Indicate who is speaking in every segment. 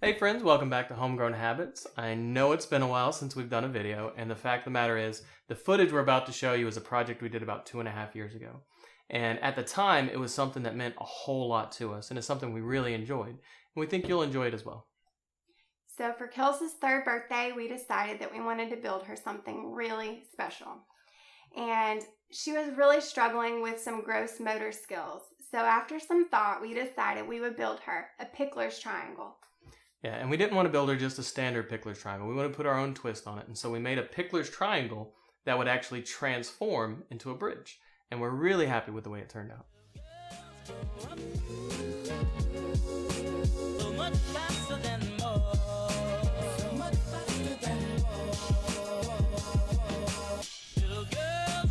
Speaker 1: Hey friends, welcome back to Homegrown Habits. I know it's been a while since we've done a video, and the fact of the matter is, the footage we're about to show you is a project we did about 2.5 years ago. And at the time, it was something that meant a whole lot to us, and it's something we really enjoyed. And we think you'll enjoy it as well.
Speaker 2: So for Kelsey's 3rd birthday, we decided that we wanted to build her something really special. And she was really struggling with some gross motor skills. So after some thought, we decided we would build her a Pikler's triangle.
Speaker 1: Yeah, and we didn't want to build her just a standard Pikler's triangle. We wanted to put our own twist on it. And so we made a Pikler's triangle that would actually transform into a bridge. And we're really happy with the way it turned out.
Speaker 3: So much faster than more. So much faster than more. Little girls,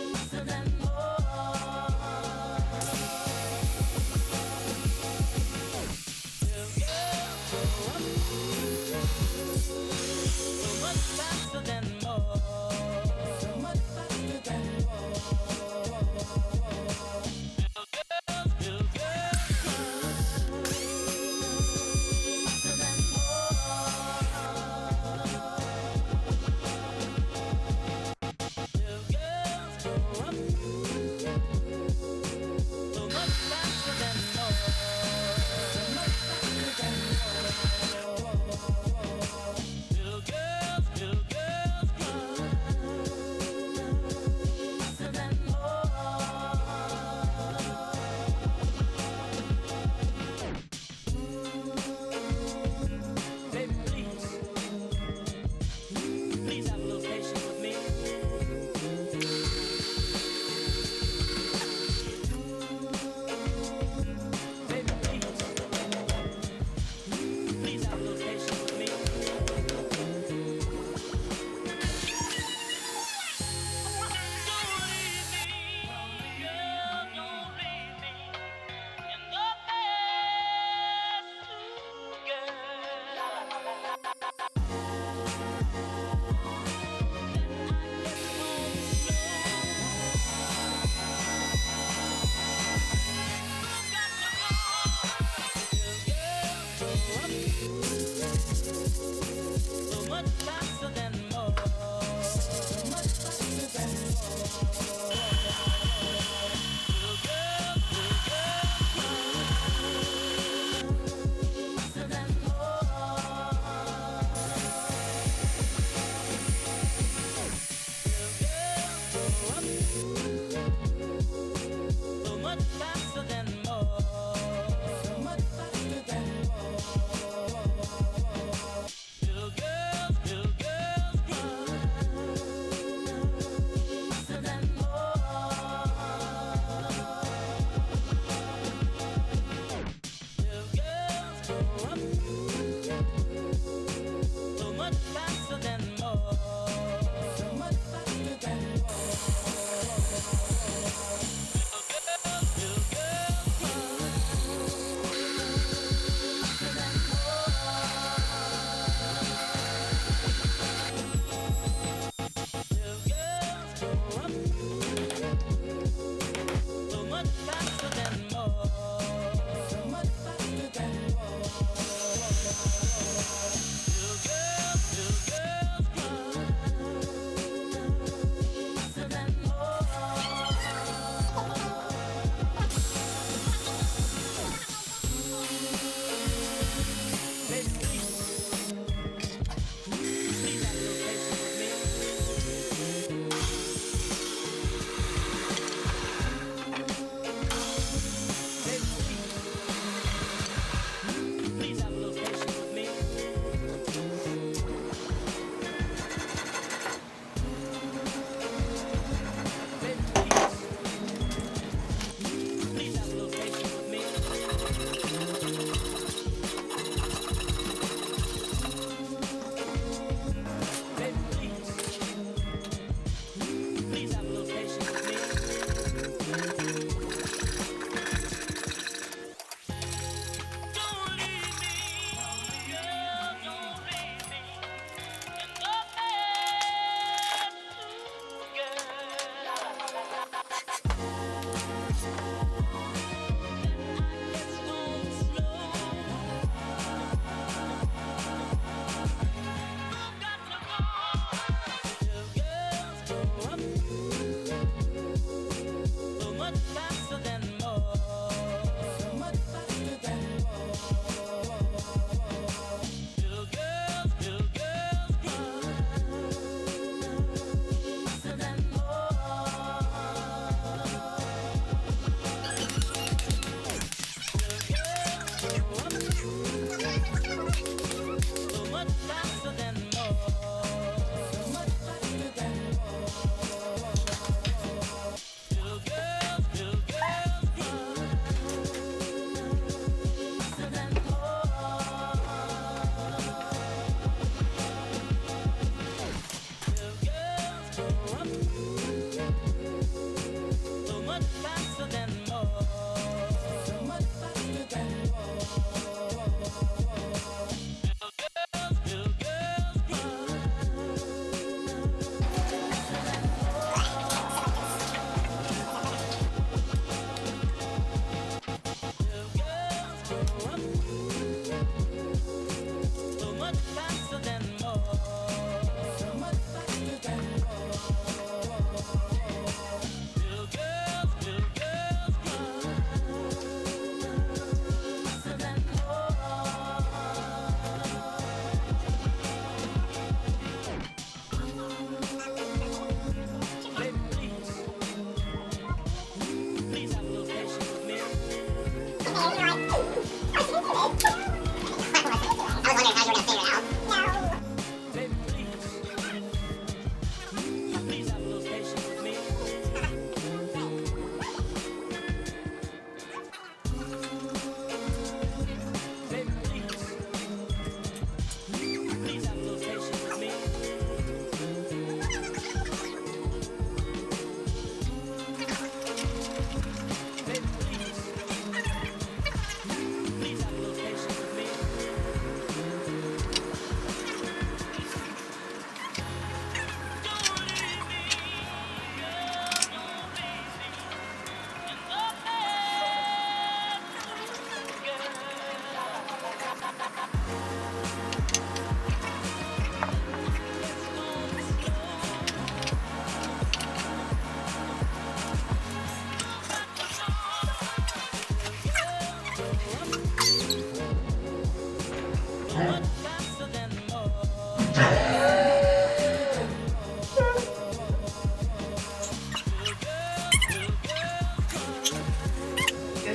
Speaker 3: faster than more. Little girls grow up so much faster than more. So much faster than more. Little girls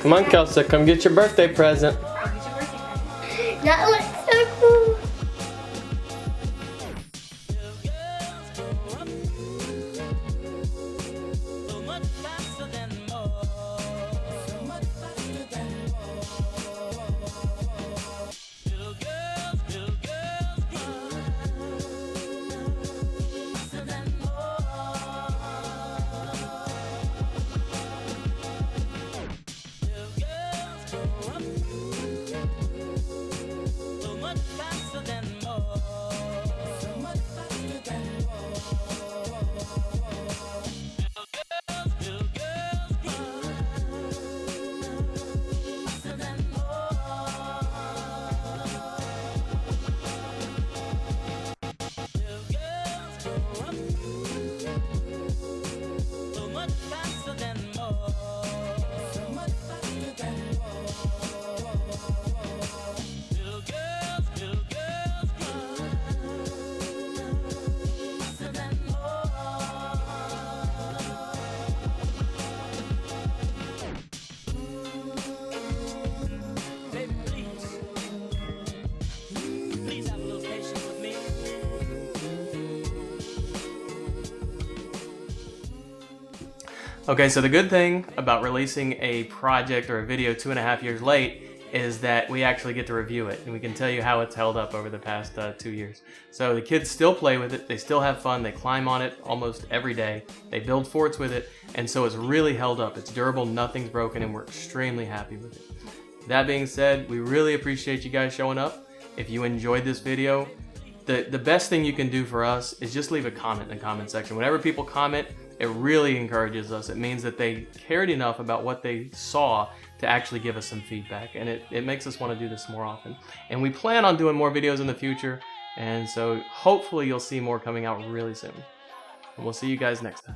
Speaker 1: Come on, Kelsey, come get your birthday present.
Speaker 4: That looks so cool.
Speaker 3: So much faster than more. So much faster than more. Little girls cry faster than more. Little girls grow up so much faster than more. So much faster than more. Little girls cry faster than more. Little girls grow up so much faster than more. So much faster than more. Little girls cry faster than more. Baby, please have a little patience with me.
Speaker 1: Okay, so the good thing about releasing a project or a video 2.5 years late is that we actually get to review it and we can tell you how it's held up over the past 2 years. So the kids still play with it, they still have fun, they climb on it almost every day, they build forts with it, and so it's really held up. It's durable, nothing's broken, and we're extremely happy with it. That being said, we really appreciate you guys showing up. If you enjoyed this video, the best thing you can do for us is just leave a comment in the comment section. Whenever people comment, it really encourages us. It means that they cared enough about what they saw to actually give us some feedback, and it makes us want to do this more often. And we plan on doing more videos in the future, and so hopefully you'll see more coming out really soon. And we'll see you guys next time.